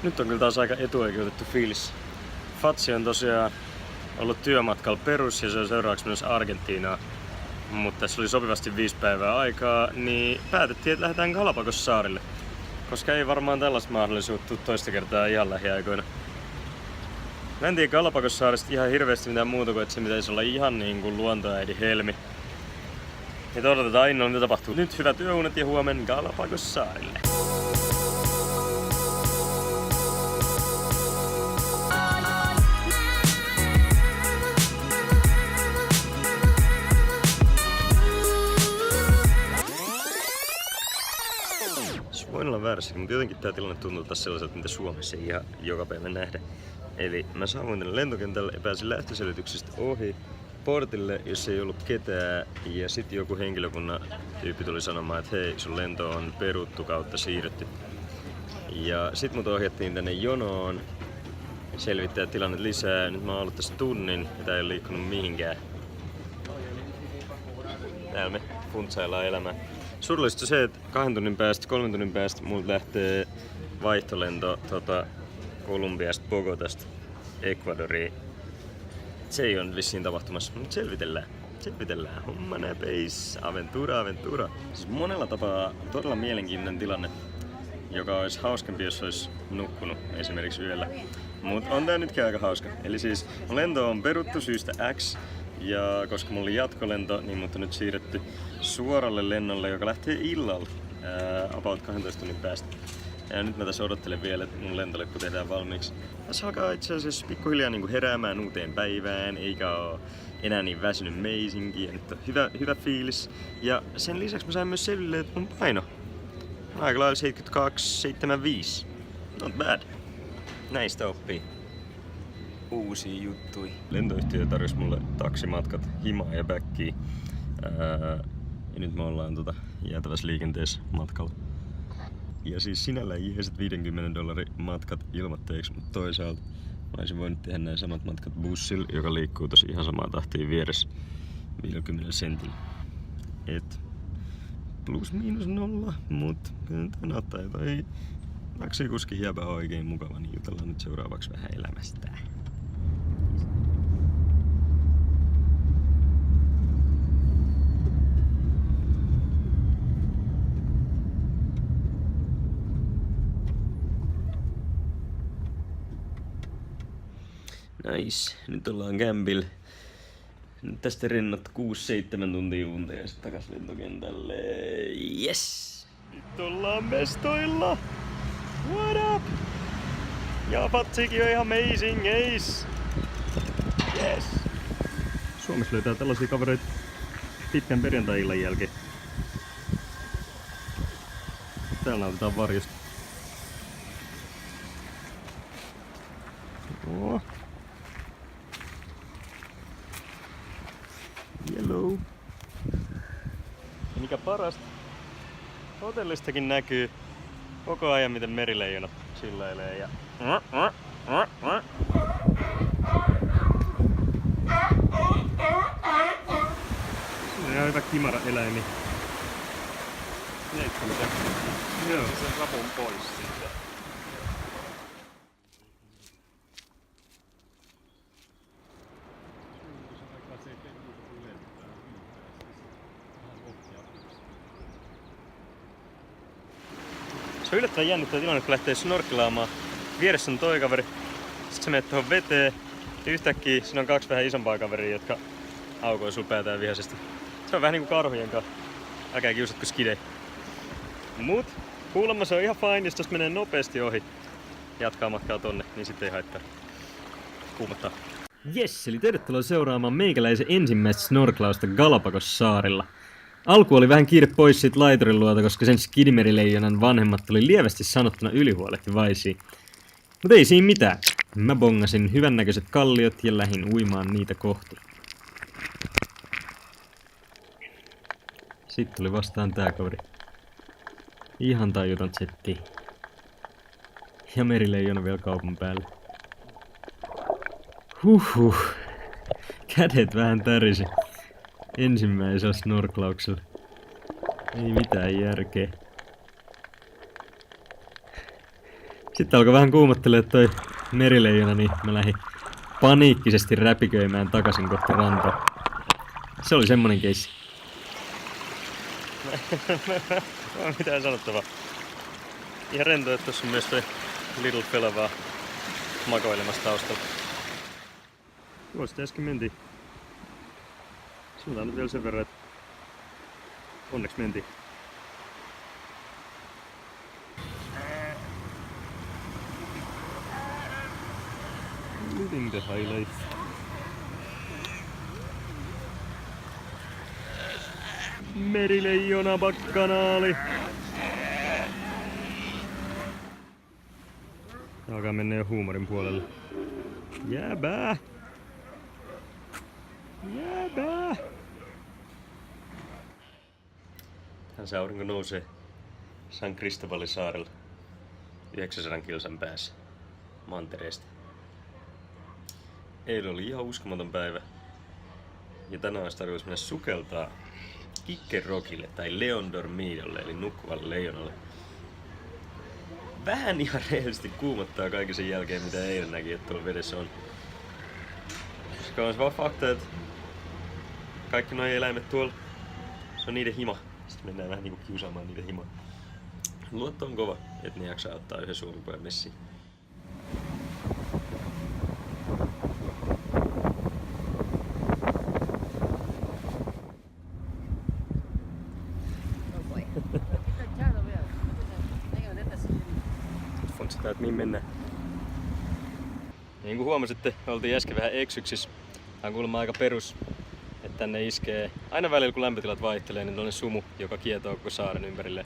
Nyt on kyllä taas aika etuoikeutettu fiilis. Fatsi on tosiaan ollut työmatkalla Perussa ja se on seuraavaksi menossa Argentiinaan. Mutta tässä oli sopivasti 5 päivää aikaa, niin päätettiin, että lähdetään Galapagos-saarille. Koska ei varmaan tällaista mahdollisuutta tule toista kertaa ihan lähiaikoina. Mä en tiedä Galapagos-saaresta ihan hirveästi mitään muuta kuin, että se pitäisi olla ihan niin kuin luontoäidin helmi. Ja odotetaan innolla, mitä tapahtuu. Nyt hyvät yöunet ja huomenna Galapagos-saarille. Voin olla väärässä, mutta jotenkin tää tilanne tuntuu taas sellaiselta, mitä Suomessa ei ihan joka päivä nähdä. Eli mä saavuin tänne lentokentälle ja pääsin lähtöselityksestä ohi portille, jossa ei ollut ketään. Ja sitten joku henkilökunnan tyyppi tuli sanomaan, että hei, sun lento on peruttu kautta siirretty. Ja sit mut ohjattiin tänne jonoon selvittää tilanne lisää. Nyt mä oon ollut tässä tunnin ja tää ei ole liikkunut mihinkään. Täällä me funtsaillaan elämää. Surullista se, että 2 tunnin päästä, 3 tunnin päästä multa lähtee vaihtolento Kolumbiasta Bogotasta Ecuadoriin. Se ei ole vissiin tapahtumassa, mutta selvitellään. Selvitellään. Homma näpeis. Aventura, aventura. Siis monella tapaa todella mielenkiintoinen tilanne, joka olisi hauskempi, jos olisi nukkunut esimerkiksi yöllä. Mutta on tää nytkin aika hauska. Eli siis lento on peruttu syystä X. Ja koska mulla oli jatkolento, niin mut on nyt siirretty suoralle lennolle, joka lähtee illalla about 12 tunnin päästä. Ja nyt mä tässä odottelen vielä, että mun lentoleppu tehdään valmiiksi. Tässä alkaa itse asiassa pikkuhiljaa niinku heräämään uuteen päivään, eikä oo enää niin väsynyt meisinki. Ja nyt on hyvä fiilis. Ja sen lisäksi mä sain myös selville, että mun paino on aika lailla 72-75. Not bad. Näistä oppii uusia juttui. Lentoyhtiö tarjosi mulle taksimatkat himaan ja backiin. Ja nyt me ollaan jäätävässä liikenteessä matkalla. Ja siis sinällään jeesit $50 matkat ilmatteeksi, mutta toisaalta mä olisin voinut tehdä näin samat matkat bussilla, joka liikkuu tossa ihan samaan tahtiin vieressä 50 sentillä. Et plus miinus nolla, mut kyllä tää näyttää jotain taksikuskin jäbä oikein mukava, niin jutellaan nyt seuraavaksi vähän elämästä. Nice. Nyt ollaan kämpillä. Nyt tästä rennot 6-7 tuntia unta ja sitten takas lentokentälle. Yes! Nyt ollaan mestoilla! What up? Ja patsikin on ihan amazing ace! Yes! Suomessa löytää tällaisia kavereita pitkän perjantai-illan jälkeen. Täällä nautitaan varjosta. Oh. Hello. Ja mikä parasta, hotellistakin näkyy koko ajan miten merileijonat chilleilee ja siinä on hyvä kimara eläimiä. Joo. Sen rapun pois siitä. Se on yllättävän jännittävä tilanne, kun lähtee snorkelaamaan. Vieressä on toi kaveri, sit sä menet tuohon veteen ja yhtäkkiä siinä on 2 vähän isompaa kaveria, jotka aukoo sul päätään vihaisesti. Se on vähän niinku karhujen kanssa. Älkää kiusatko skidei. Mut kuulemma se on ihan fine, jos tosta menee nopeasti ohi. Jatkaa matkaa tonne, niin sitten ei haittaa. Kuumottaa. Jes, eli tervetuloa seuraamaan meikäläisen ensimmäistä snorklausta Galapagos-saarilla. Alku oli vähän kiire pois siitä laiturin luota, koska sen skidimerileijonan vanhemmat tuli lievästi sanottuna ylihuolehtivaisia. Mut ei siinä mitään. Mä bongasin hyvännäköiset kalliot ja lähdin uimaan niitä kohti. Sitten tuli vastaan tää kaveri. Ihan tajuton setti. Ja merileijona vielä kaupan päälle. Huhhuh. Kädet vähän tärisi. Ensimmäisellä snorklauksella. Ei mitään järkeä. Sitten alkoi vähän kuumottelee toi merileijona, niin mä lähdin paniikkisesti räpiköimään takaisin kohti rantaa. Se oli semmonen keissi. Mä oon mitään sanottavaa. Ihan rento, että tossa on myös toi Little Fella vaan makoilemassa taustalla. Tuosta äsken mentiin. Suuntaan nyt vielä sen verran, että onneksi mentiin. Living the high life. Merileijona bakkanaali. Tää alkaa mennä jo huumorin puolelle. Jääbää! Jääbää! Se aurinko nousee San Cristobalin saarella 900 kilsan päässä mantereesta. Eilen oli ihan uskomaton päivä. Ja tänään olisi tarkoitus mennä sukeltaa Kikkerockille tai Leon Dormidolle eli nukkuvalle leijonalle. Vähän ihan rehellisesti kuumottaa kaiken sen jälkeen mitä eilen näki, että tuolla vedessä on. Koska on se vaan fakta, että kaikki nuo eläimet tuolla, se on niiden hima. Sitten mennään vähän niinku kiusaamaan niiden himaa. Luotto on kova, että ne jaksaa ottaa yhden suomipojan messiin. Fontsitaan, että mihin mennään. Niin kuin huomasitte, oltiin äsken vähän eksyksissä. Tää on kuulemma aika perus, että tänne iskee aina välillä kun lämpötilat vaihtelee, niin tuollainen sumu, joka kietoo koko saaren ympärille.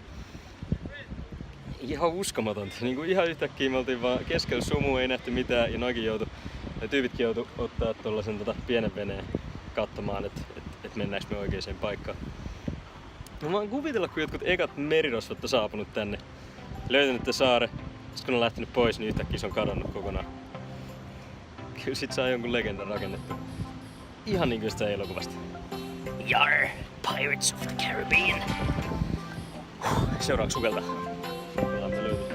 Ihan uskomatonta. Niin kuin ihan yhtäkkiä me oltiin vaan keskellä sumua, ei nähty mitään ja ne tyypitkin joutu ottaa tuollaisen pienen veneen katsomaan, että mennäänkö me oikeaan paikkaan. Mä voin kuvitella, kun jotkut ekat merirosvot on saapunut tänne, löytänyt tämän saaren, sitten kun on lähtenyt pois, niin yhtäkkiä se on kadonnut kokonaan. Kyllä sit saa jonkun legendan rakennettu. Ihan niin kuin sitä elokuvasta. Yar, Pirates of the Caribbean. Seuraavaksi sukeltaa. Ollaan me löytyy.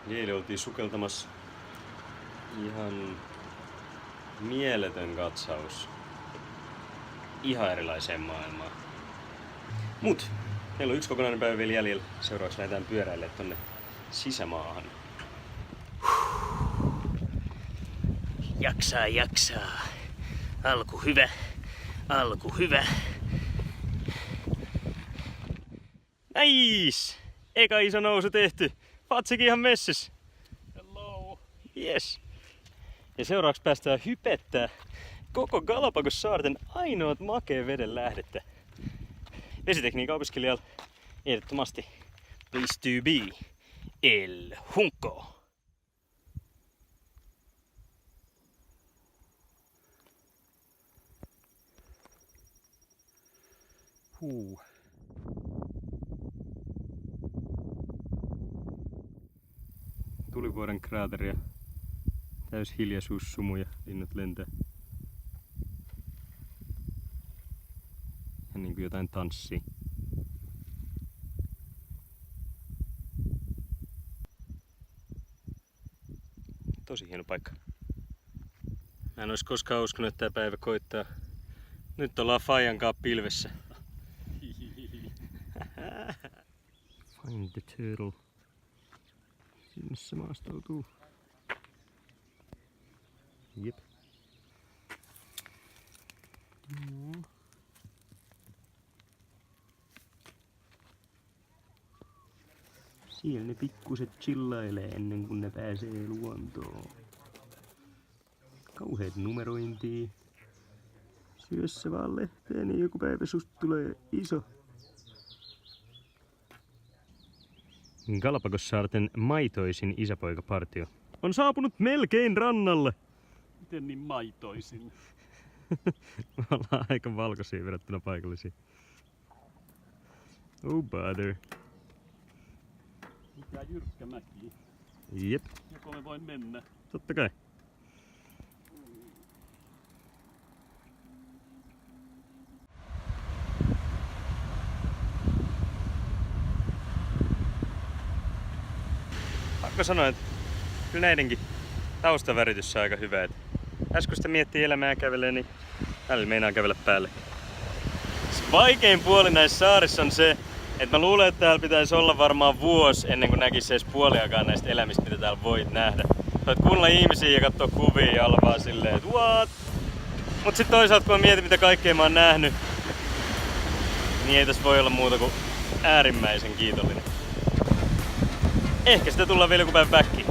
Eilen oltiin sukeltamassa ihan mieletön katsaus ihan erilaiseen maailmaan. Mut, meillä on yksi kokonainen päivä vielä jäljellä. Seuraavaksi lähdetään pyöräilemään tonne sisämaahan. Jaksaa. Alku hyvä. Nice! Eka iso nousu tehty. Patsikin ihan messissä. Hello. Yes. Ja seuraavaksi päästään hypettää koko Galapagossaarten ainoat makeen veden lähdettä. Vesitekniikan opiskelijalla ehdottomasti place to be El Junco. Tulivuoren kraateri ja täys hiljaisuussumu ja linnut lentää. Ja niin kuin jotain tanssia. Tosi hieno paikka. Mä en ois koskaan uskonut, että tää päivä koittaa. Nyt ollaan Fajan kanssa pilvessä. Find the turtle. Sinne se maastoutuu. Jep. Siellä ne pikkuset chillailee ennen kuin ne pääsee luontoon. Kauheet numerointia. Syö se vaan lehteen, niin joku päivä susta tulee iso. Galapagossaarten maitoisin isäpoikapartio on saapunut melkein rannalle. Miten niin maitoisin? Me ollaan aika valkoisia verrattuna paikallisiin. Oh bother. Mikä jyrkkä mäki. Jep. Joko me voin mennä? Totta kai. Pakko sanoa, että kyllä näidenkin taustaväritys on aika hyvä. Äsken kun sitä miettii elämää kävelee, niin välillä meinaa kävellä päälle. Vaikein puoli näissä saarissa on se, että mä luulen, että täällä pitäisi olla varmaan vuosi ennen kuin näkisi edes puoliakaan näistä elämistä, mitä täällä voit nähdä. Voit kuunnella ihmisiä ja katsoa kuvia ja olla vaan silleen, että what? Mut sit toisaalta kun mä mietin, mitä kaikkea mä oon nähnyt, niin ei tässä voi olla muuta kuin äärimmäisen kiitollinen. Ehkä sitä tullaan vielä joku päivä backiin.